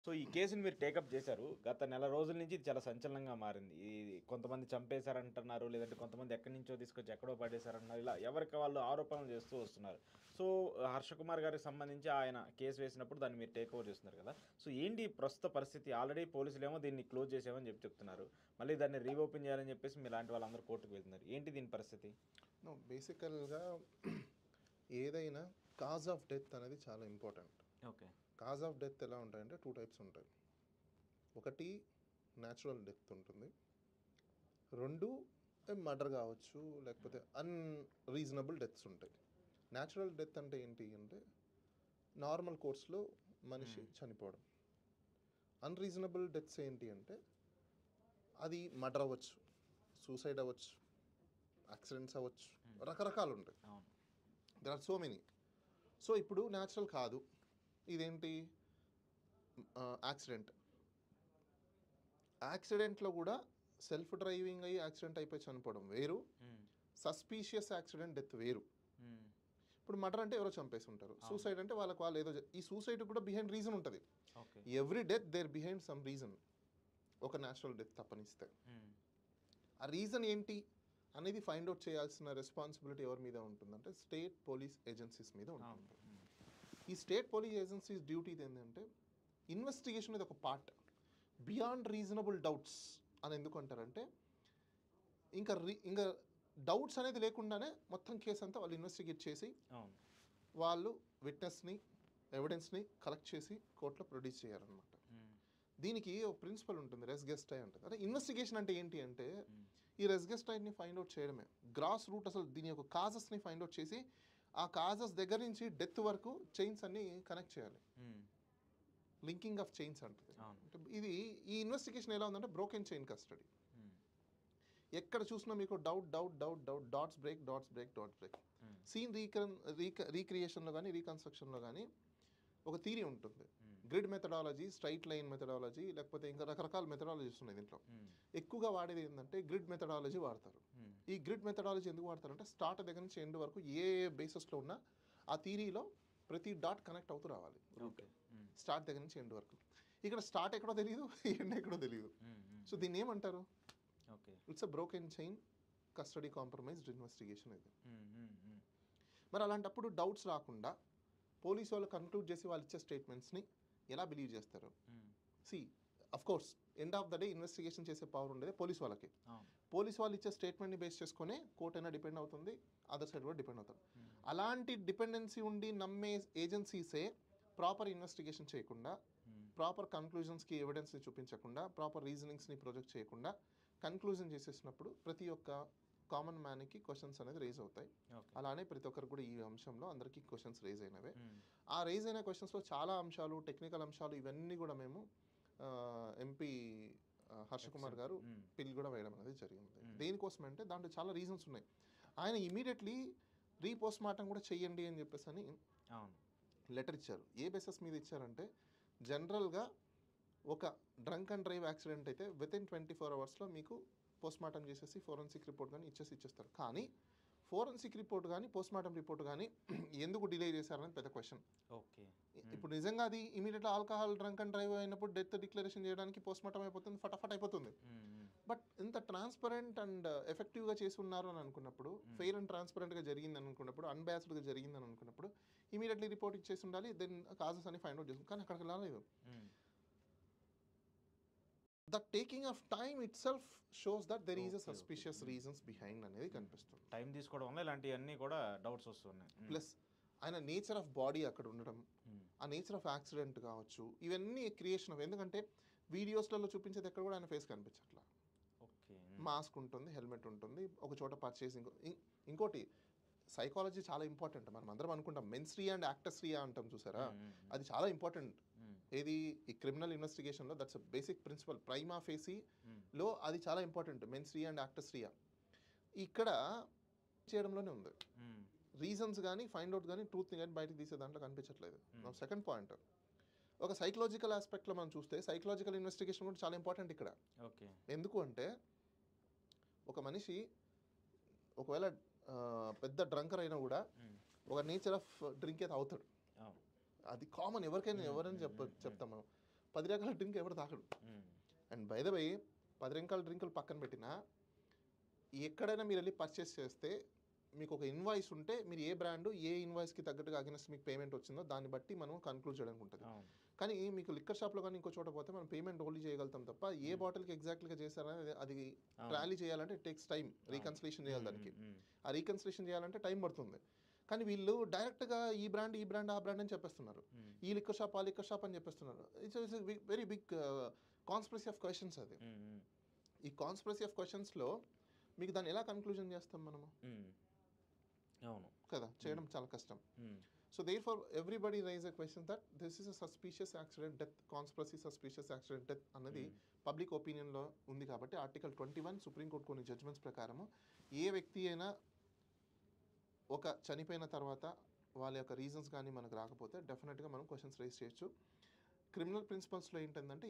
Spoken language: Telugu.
సో, ఈ కేసుని మీరు టేకప్ చేశారు. గత నెల రోజుల నుంచి ఇది చాలా సంచలనంగా మారింది. కొంతమంది చంపేశారంటున్నారు. లేదంటే కొంతమంది ఎక్కడి నుంచో తీసుకొచ్చి ఎక్కడో పడేశారంటున్నారు. ఇలా ఎవరికి వాళ్ళు ఆరోపణలు చేస్తూ వస్తున్నారు. సో, హర్ష కుమార్ గారికి సంబంధించి ఆయన కేసు వేసినప్పుడు దాన్ని మీరు టేక్ ఓవర్ చేస్తున్నారు కదా! సో, ఏంటి ప్రస్తుత పరిస్థితి? ఆల్రెడీ పోలీసులేమో దీన్ని క్లోజ్ చేసామని చెప్తున్నారు. మళ్ళీ దాన్ని రీఓపెన్ చేయాలని చెప్పేసి మీలాంటి వాళ్ళందరూ కోర్టుకు వెళ్తున్నారు. ఏంటి దీని పరిస్థితి? నో బేసికల్‌గా ఏదైనా కాజ్ ఆఫ్ డెత్ అనేది చాలా important. Okay. Cause of death ఎలా ఉంటాయంటే 2 టైప్స్ ఉంటాయి. ఒకటి న్యాచురల్ డెత్ ఉంటుంది. 2 మర్డర్ కావచ్చు, లేకపోతే అన్‌రీజనబుల్ డెత్స్ ఉంటాయి. న్యాచురల్ డెత్ అంటే ఏంటి అంటే నార్మల్ కోర్స్‌లో మనిషి చనిపోవడం. అన్‌రీజనబుల్ డెత్స్ ఏంటి అంటే అది మర్డర్ అవ్వచ్చు, సూసైడ్ అవ్వచ్చు, యాక్సిడెంట్స్ అవ్వచ్చు, రకరకాలు ఉంటాయి. అవును. There are so many. So ఇప్పుడు న్యాచురల్ కాదు, ఇదేంటి యాక్సిడెంట్. యాక్సిడెంట్లో కూడా సెల్ఫ్ డ్రైవింగ్ అయ్యి యాక్సిడెంట్ అయిపోయి చనిపోవడం వేరు, సస్పీషియస్ యాక్సిడెంట్ డెత్ వేరు. ఇప్పుడు మర్డర్ అంటే ఎవరో చంపేసి ఉంటారు, సూసైడ్ అంటే వాళ్ళు ఏదో ఈ సూసైడ్ కూడా బిహైండ్ రీజన్ ఉంటుంది. Every death there behind some reason. ఒక న్యాచురల్ డెత్ తప్పనిస్తే ఆ రీజన్ ఏంటి అనేది ఫైండ్ అవుట్ చేయాల్సిన రెస్పాన్సిబిలిటీ ఎవరి మీద ఉంటుందంటే స్టేట్ పోలీస్ ఏజెన్సీస్ మీద ఉంటుంది. ఈ స్టేట్ పోలీస్ ఏజెన్సీస్ డ్యూటీ ఏంటంటే ఇన్వెస్టిగేషన్ అనేది ఒక పార్ట్. బియాండ్ రీజనబుల్ డౌట్స్ అని ఎందుకు అంటారంటే ఇంకా డౌట్స్ అనేది లేకుండానే మొత్తం కేసు అంతా వాళ్ళు ఇన్వెస్టిగేట్ చేసి వాళ్ళు విట్నెస్ని ఎవిడెన్స్ని కలెక్ట్ చేసి కోర్టులో ప్రొడ్యూస్ చేయాలన్నమాట. దీనికి ఒక ప్రిన్సిపల్ ఉంటుంది, రెస్ గెస్టై ఉంటుంది. అంటే ఇన్వెస్టిగేషన్ అంటే ఏంటి అంటే ఈ రెస్ గెస్టైని ఫైండ్ అవుట్ చేయడమే. గ్రాస్ రూట్ అసలు దీని యొక్క కాజెస్ని ఫైండ్ అవుట్ చేసి ఆ కాజెస్ దగ్గర నుంచి డెత్ వరకు చైన్స్ అన్ని కనెక్ట్ చేయాలి. లింకింగ్ ఆఫ్ చైన్స్ అంటుంది. అంటే ఇది ఈ ఇన్వెస్టిగేషన్ ఎలా ఉందంటే బ్రోకెన్ చైన్ కస్టడీ. ఎక్కడ చూసినా మీకు డాట్స్ బ్రేక్. సీన్ రీక్రియేషన్లో కానీ రీకన్స్ట్రక్షన్లో కానీ ఒక థియరీ ఉంటుంది. Grid methodology, straight line methodology, లేకపోతే ఇంకా రకరకాల మెథడాలజీస్ ఉన్నాయి దీంట్లో. ఎక్కువగా వాడేది ఏంటంటే గ్రిడ్ మెథడాలజీ వాడతారు. ఈ గ్రిడ్ మెథడాలజీ ఎందుకు వాడతారంటే స్టార్ట్ దగ్గర నుంచి ఎండ్ వరకు ఏ బేసిస్లో ఉన్నా ఆ థియరీలో ప్రతి డాట్ కనెక్ట్ అవుతూ రావాలి. స్టార్ట్ దగ్గర నుంచి ఎండ్ వరకు. ఇక్కడ స్టార్ట్ ఎక్కడో తెలియదు, ఎండ్ ఎక్కడో తెలియదు. సో దీన్ని ఏమంటారు? It's a broken chain custody compromised investigation ఇది. మరి అలాంటప్పుడు డౌట్స్ రాకుండా పోలీసు వాళ్ళు కన్క్లూడ్ చేసి వాళ్ళు ఇచ్చే స్టేట్మెంట్స్ని ఎలా బిలీవ్ చేస్తారు? Of course end of the day investigation చేసే పవర్ ఉండేది పోలీసు వాళ్ళకి. పోలీసు వాళ్ళు ఇచ్చే స్టేట్మెంట్ని బేస్ చేసుకునే కోర్ట్ అయినా డిపెండ్ అవుతుంది, అదర్ సైడ్ కూడా డిపెండ్ అవుతారు. అలాంటి డిపెండెన్సీ ఉండి నమ్మే ఏజెన్సీసే ప్రాపర్ ఇన్వెస్టిగేషన్ చేయకుండా, ప్రాపర్ కన్క్లూజన్స్కి ఎవిడెన్స్ని చూపించకుండా, ప్రాపర్ రీజనింగ్స్ని ప్రొజెక్ట్ చేయకుండా కన్క్లూజన్ చేసేసినప్పుడు ప్రతి ఒక్క కామన్ మ్యాన్కి క్వశ్చన్స్ అనేది రేజ్ అవుతాయి. అలానే ప్రతి ఒక్కరు కూడా ఈ అంశంలో అందరికీ క్వశ్చన్స్ రేజ్ అయినవే. ఆ రేజ్ అయిన క్వశ్చన్స్లో చాలా అంశాలు, టెక్నికల్ అంశాలు ఇవన్నీ కూడా మేము ఎంపీ హర్ష కుమార్ గారు పిల్ కూడా వేయడం అనేది జరిగింది. దేనికోసం అంటే దాంట్లో చాలా రీజన్స్ ఉన్నాయి. ఆయన ఇమీడియట్లీ రీపోస్ట్ మార్టం కూడా చెయ్యండి అని చెప్పేసి అని లెటర్ ఇచ్చారు. ఏ బేసిస్ మీద ఇచ్చారంటే జనరల్గా ఒక డ్రంక్ అండ్ డ్రైవ్ యాక్సిడెంట్ అయితే వితిన్ 24 అవర్స్లో మీకు పోస్ట్మార్టం చేసేసి ఫోరెన్సిక్ రిపోర్ట్ కానీ ఇచ్చేస్తారు. కానీ ఫోరెన్సిక్ రిపోర్ట్ కానీ పోస్ట్మార్టం రిపోర్ట్ కానీ ఎందుకు డిలే చేశారనేది పెద్ద క్వశ్చన్. ఇప్పుడు నిజంగా అది ఇమీడియట్గా ఆల్కహాల్ డ్రంక్ అండ్ డ్రైవ్ అయినప్పుడు డెత్ డిక్లరేషన్ చేయడానికి పోస్ట్మార్టం అయిపోతుంది, ఫటాఫట్ అయిపోతుంది. బట్ ఇంత ట్రాన్స్పరెంట్ అండ్ ఎఫెక్టివ్గా చేసి ఉన్నారు అని అనుకున్నప్పుడు, ఫెయిర్ అండ్ ట్రాన్స్పరెంట్గా జరిగిందని అనుకున్నప్పుడు, అన్బయాస్డ్గా జరిగిందని అనుకున్నప్పుడు ఇమీడియట్లీ రిపోర్ట్ ఇచ్చేసి ఉండాలి. దెన్ కాజెస్ అని ఫైండ్ అవుట్ చేస్తుంది. కానీ అక్కడికి రాలేదు. The taking of time itself shows that there is a suspicious reasons behind అనేది కనిపిస్తుంది. టైం తీసుకోవడం వల్ల ఇలాంటివన్నీ కూడా డౌట్స్ వస్తున్నాయి. ప్లస్ ఆయన నేచర్ ఆఫ్ బాడీ అక్కడ ఉండడం, ఆ నేచర్ ఆఫ్ యాక్సిడెంట్ కావచ్చు, ఇవన్నీ క్రియేషన్ ఆఫ్. ఎందుకంటే వీడియోస్లలో చూపించేది ఎక్కడ కూడా ఆయన ఫేస్ కనిపించట్లా. మాస్క్ ఉంటుంది, హెల్మెట్ ఉంటుంది, ఒక చోట పర్చేసింగ్. ఇంకోటి సైకాలజీ చాలా ఇంపార్టెంట్. మనం అందరం అనుకుంటాం మెన్స్రియా అండ్ యాక్టస్రియా అంటాం చూసారా, అది చాలా ఇంపార్టెంట్. ఏది ఈ క్రిమినల్ ఇన్వెస్టిగేషన్లో దట్స్ బేసిక్ ప్రిన్సిపల్. ప్రైమా ఫేసీలో అది చాలా ఇంపార్టెంట్, మెన్స్రియా అండ్ యాక్టస్రియా. ఇక్కడ చేయడంలోనే ఉంది. రీజన్స్ కానీ ఫైండ్ అవుట్ కానీ ట్రూత్ని కానీ బయటకు తీసే దాంట్లో కనిపించట్లేదు. సెకండ్ పాయింట్, ఒక సైకలాజికల్ ఆస్పెక్ట్లో మనం చూస్తే సైకలాజికల్ ఇన్వెస్టిగేషన్ కూడా చాలా ఇంపార్టెంట్ ఇక్కడ. ఎందుకు అంటే ఒక మనిషి ఒకవేళ పెద్ద డ్రంకర్ అయినా కూడా ఒక నేచర్ ఆఫ్ డ్రింక్ అయితే అవుతాడు. అది కామన్, ఎవరికైనా చెప్తాం మనం. 10 రకాల డ్రింక్ ఎవరు తాగడు. అండ్ బై ద వే 10 రకాల డ్రింకులు పక్కన పెట్టినా ఎక్కడైనా మీరు వెళ్ళి పర్చేస్ చేస్తే మీకు ఒక ఇన్వాయిస్ ఉంటే మీరు ఏ బ్రాండ్ ఏ ఇన్వాయిస్కి తగ్గట్టుగా అగెన్స్ట్ మీకు పేమెంట్ వచ్చిందో దాన్ని బట్టి మనం కన్క్లూడ్ చేయడానికి ఉంటుంది. కానీ మీకు లిక్కర్ షాప్లో కానీ ఇంకో చోట పోతే మనం పేమెంట్ ఓన్లీ చేయగలుగుతాం తప్ప ఏ బాటిల్కి ఎగ్జాక్ట్లీగా చేశారని అది టాలీ చేయాలంటే ఇట్ టేక్స్ టైం. రీకన్సిలేషన్ చేయాలి దానికి. ఆ రీకన్సిలేషన్ చేయాలంటే టైం పడుతుంది. కానీ వీళ్ళు డైరెక్ట్గా ఈ బ్రాండ్ ఆ బ్రాండ్ అని చెప్పేస్తున్నారు. ఈ లిక్కర్ షాప్ ఆ లిక్కర్ షాప్ అని చెప్పేస్తున్నారు. It's very big conspiracy of questions అది. ఈ కాన్స్పిరసీ ఆఫ్ క్వశ్చన్స్లో మీకు దాన్ని ఎలా కన్క్లూజన్ చేస్తాం మనము? అవును కదా, చేయడం చాలా కష్టం. So therefore everybody raise a question that this is a suspicious accident death, conspiracy suspicious accident death అన్నది పబ్లిక్ ఒపీనియన్లో ఉంది. కాబట్టి ఆర్టికల్ 21 సుప్రీంకోర్టు కొన్ని జడ్జ్మెంట్స్ ప్రకారము ఏ వ్యక్తి అయినా ఒక చనిపోయిన తర్వాత వాళ్ళ యొక్క రీజన్స్ కానీ మనకు రాకపోతే డెఫినెట్గా మనం క్వశ్చన్స్ రైజ్ చేయొచ్చు. క్రిమినల్ ప్రిన్సిపల్స్లో ఏంటంటే